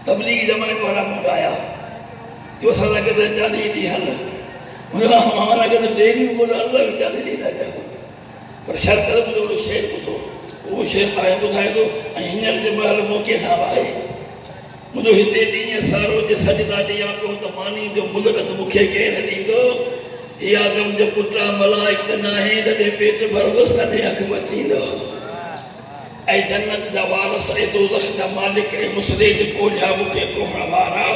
तबलीगी जमायत वारा मूंखे आया जो असां सां गॾु चालीह ॾींहं हल मां गॾु 3 ॾींहं कोन अलाह बि 40 ॾींहं था कयूं पर शर्त मुंहिंजो वॾो शेर ॿुधो उहो शेर तव्हांखे ॿुधाए थो ऐं हींअर जे महिल मौक़े सां आहे मुंहिंजो हिते ॾींहं सारो जे सॼदा ॾियां पियो त मानी जो मुल्क मूंखे केरु ॾींदो हे आदम जो पुट मलाइक त नाहे तॾहिं पेट भरवसि तॾहिं अखि बचींदो ऐं जन्नत जा वारस ऐं दोज़ख जा मालिक ऐं मुसरे जे कोझा मूंखे कोहण वारा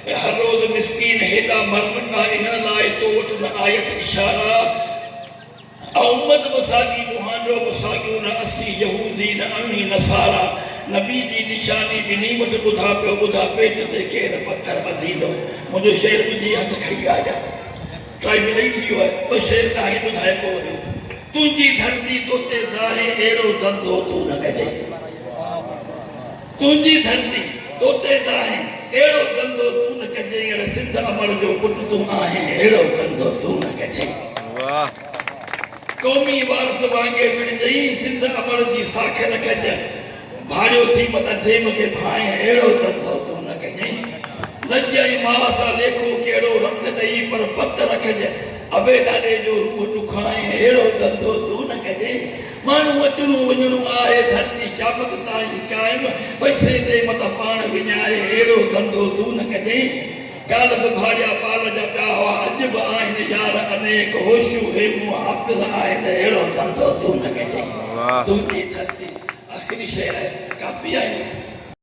ऐं हर रोज़ मिसकीन हेॾा मरमंडा इन लाइ तो वटि न आयत इशारा उम्मत बसागी मुहांडो बसागियो न असी यहूदी न अमी नसारा नबी जी निशानी बि नीमत ॿुधा पियो ॿुधा पेट ते केरु पथर ॿधींदो मुंहिंजो शेर ॿुधी हथ खड़ी आया टाइम ॾेई थी वियो आहे ॿ शेर तव्हांखे ॿुधाए पोइ वञो तुंहिंजी धरती तोते दाहे अहिड़ो धंधो तूं न कजे तुंहिंजी धरती तोते दाहे अहिड़ो धंधो तूं न कजे अहिड़े सिंध अमर जो पुट तूं आहे अहिड़ो धंधो तूं न कजे क़ौमी वारस वांगे विड़जई सिंध अमर जी साख रखजे भाड़ियो थी मत ढेम खे भाए अहिड़ो धंधो तूं न कजे लॼई मां सां लेखो कहिड़ो रंग ॾेई पर पत रखजे अबे ॾाॾे जो रूह ॾुखाए अहिड़ो धंधो तूं न कजे माण्हू अचणो वञणो आहे धरती क़यामत ताईं क़ाइम पैसे ते मत पाण विञाए अहिड़ो धंधो तूं न कजे काल बि भाॼा पाल जा पिया हुआ अॼु बि आहिनि यार अनेक होशियूं हे मूं हाफ़िज़ आहे त अहिड़ो धंधो तूं न कजे तुंहिंजी धरती आख़िरी शेर आहे कापी आहे